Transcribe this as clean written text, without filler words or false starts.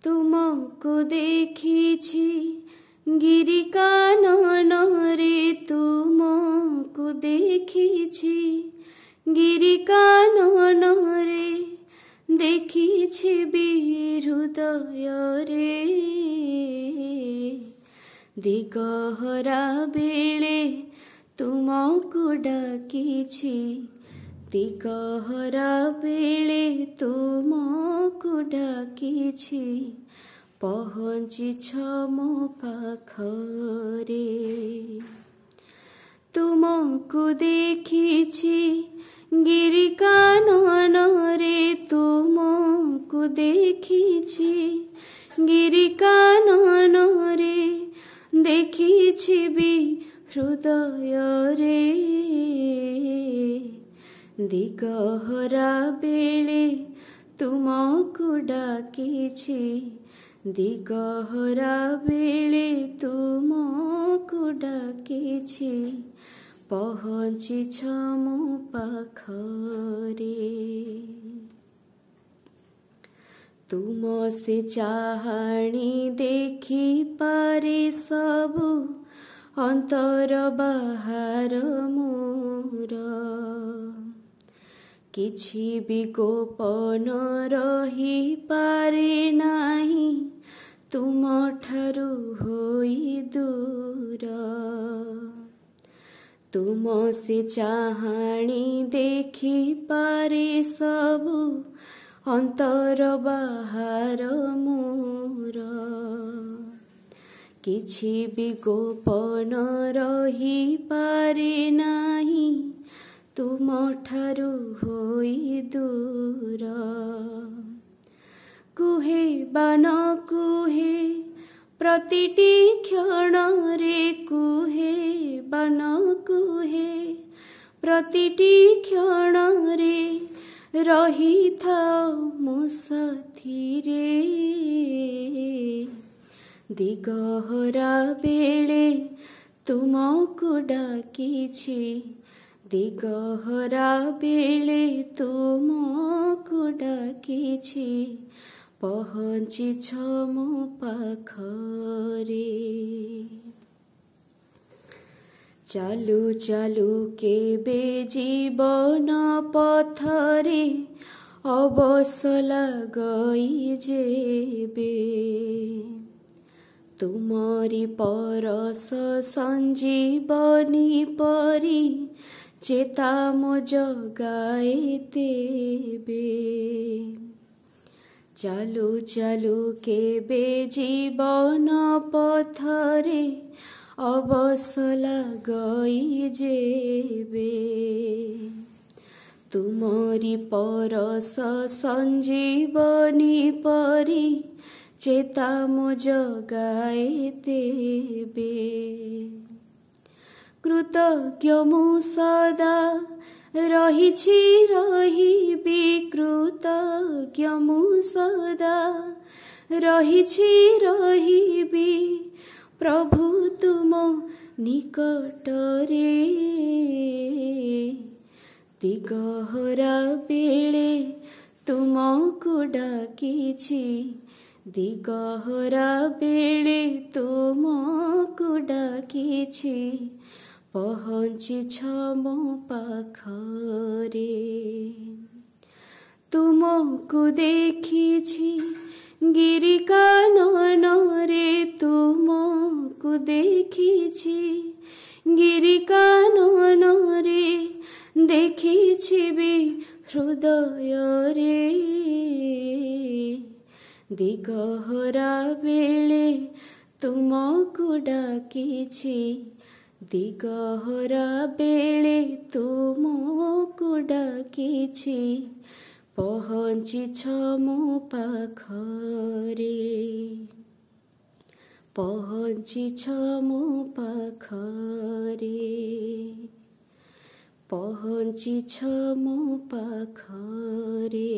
तुमको देखिछि गिरि काननरे तुमको देखिछि गिरि काननरे देखिछि हृदयरे दिगहरा बेले तुमको डाकिछि दिगहरा बेले तुमको डाकिछि पहुँचिछ मो पाखरे तुमको देखिछि गिरि काननरे तुमको देखिछि गिरि काननरे देखिछि हृदयरे दिगहरा बेले तुमको डाकिछि दिगहरा बेले तुमको डाकिछि पहुँचिछ मो पाखरे तुम से चाहाणी देखि पारे सबु अंतर बाहर मोर किछि भी गोपन रही पारे नाही तुम ठारु होई दूर तुम से चाहाणी देखि पारे सबु अंतर बाहर मोर किछि भी गोपन रही पारे नाही तुम ठारु होई दूर कुहे बान कुहे प्रतिटी क्षण रे कुहे बान कुहे प्रतिटी क्षण रे रही थाओ मो साथीरे दिगहरा बेले तुमको डाकिछि दिगहरा बेले तुमको डाकिछि पहुँचिछ मो पाखरे चालू चालू केबे जीवन पथरे अवसला गई जेबे तुमरी परस संजीवनी परी चेता मो जगाए तेबे चालू चालू केबे जीवन पथरे अवसला गई जेबे तुमरी परस संजीवनी परी चेता मो जगाए तेबे कृतज्ञ मु सदा रहिछि रहिबि कृतज्ञ मु सदा रहिछि रहिबि प्रभु तुम निकटरे दिगहरा बेले तुमको डाकिछि दिगहरा बेले तुमको डाकिछि पहुँचिछ मो पाखरे तुमको देखिछि गिरि काननरे तुमको देखिछि गिरि काननरे देखिछि हृदयरे दिगहरा बेले तुमको डाकिछि दिगहरा बेले तुमको डाकिछि पहुँचिछ मो पाखरे पहुँचिछ मो पाखरे पहुँचिछ मो पाखरे।